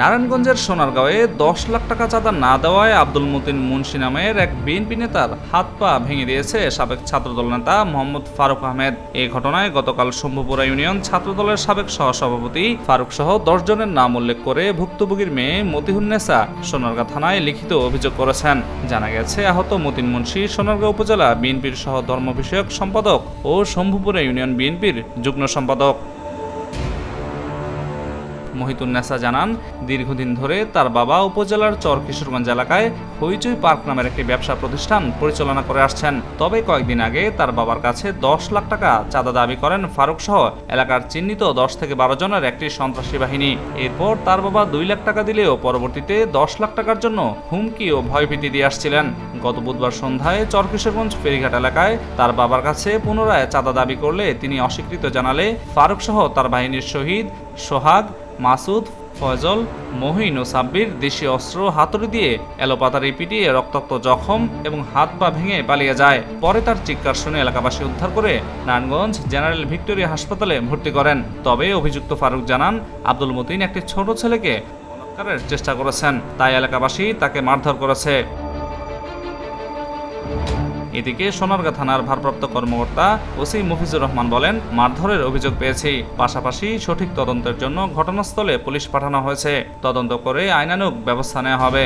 নারায়ণগঞ্জের সোনারগাঁওয়ে 10 লাখ টাকা চাঁদা না দেওয়ায় আব্দুল মতিন মুন্সি নামের এক বিএনপি নেতার হাত পা ভেঙে দিয়েছে সাবেক ছাত্রদল নেতা মোহাম্মদ ফারুক আহমেদ। এই ঘটনায় গতকাল শম্ভুপুরা ইউনিয়ন ছাত্রদলের সাবেক সহসভাপতি ফারুক সহ 10 জনের নাম উল্লেখ করে ভুক্তভোগীর মেয়ে মতিহুন্নেসা সোনারগাঁ থানায় লিখিত অভিযোগ করেছেন। জানা গেছে, আহত মতিন মুন্সি সোনারগাঁও উপজেলা বিএনপির সহ ধর্ম বিষয়ক সম্পাদক ও শম্ভুপুরা ইউনিয়ন বিএনপির যুগ্ম সম্পাদক। মহিতুন্নেসা জানান, দীর্ঘদিন ধরে তার বাবা উপজেলার চর কিশোরগঞ্জ এলাকায় হইচই পার্ক নামের একটি ব্যবসা প্রতিষ্ঠান পরিচালনা করে আসছেন। তবে কয়েকদিন আগে তার বাবার কাছে 10 লাখ টাকা চাঁদা দাবি করেন ফারুক সহ এলাকার চিহ্নিত 10 থেকে 12 জনের একটি সন্ত্রাসী বাহিনী। এরপর তার বাবা 2 লাখ টাকা দিলেও পরবর্তীতে 10 লাখ টাকার জন্য হুমকি ও ভয়ভীতি দিয়ে আসছিলেন। গত বুধবার সন্ধ্যায় চর কিশোরগঞ্জ ফেরিঘাট এলাকায় তার বাবার কাছে পুনরায় চাঁদা দাবি করলে তিনি অস্বীকৃত জানালে ফারুক সহ তার বাহিনীর শহীদ, সোহাগ, মাসুদ, ফয়জল, মহিন ও সাব্বির দেশীয় অস্ত্র হাতুড়ি দিয়ে এলোপাতাড়ি পিটিয়ে রক্তাক্ত জখম এবং হাত পা ভেঙে পালিয়ে যায়। পরে তার চিৎকার শুনে এলাকাবাসী উদ্ধার করে নারায়ণগঞ্জ জেনারেল ভিক্টোরিয়া হাসপাতালে ভর্তি করেন। তবে অভিযুক্ত ফারুক জানান, আব্দুল মতিন একটি ছোট ছেলেকে বলাৎকারের চেষ্টা করেছেন, তাই এলাকাবাসী তাকে মারধর করেছে। এদিকে সোনারগাঁ থানার ভারপ্রাপ্ত কর্মকর্তা ওসি মফিজুর রহমান বলেন, মারধরের অভিযোগ পেয়েছি, পাশাপাশি সঠিক তদন্তের জন্য ঘটনাস্থলে পুলিশ পাঠানো হয়েছে। তদন্ত করে আইনানুগ ব্যবস্থা নেওয়া হবে।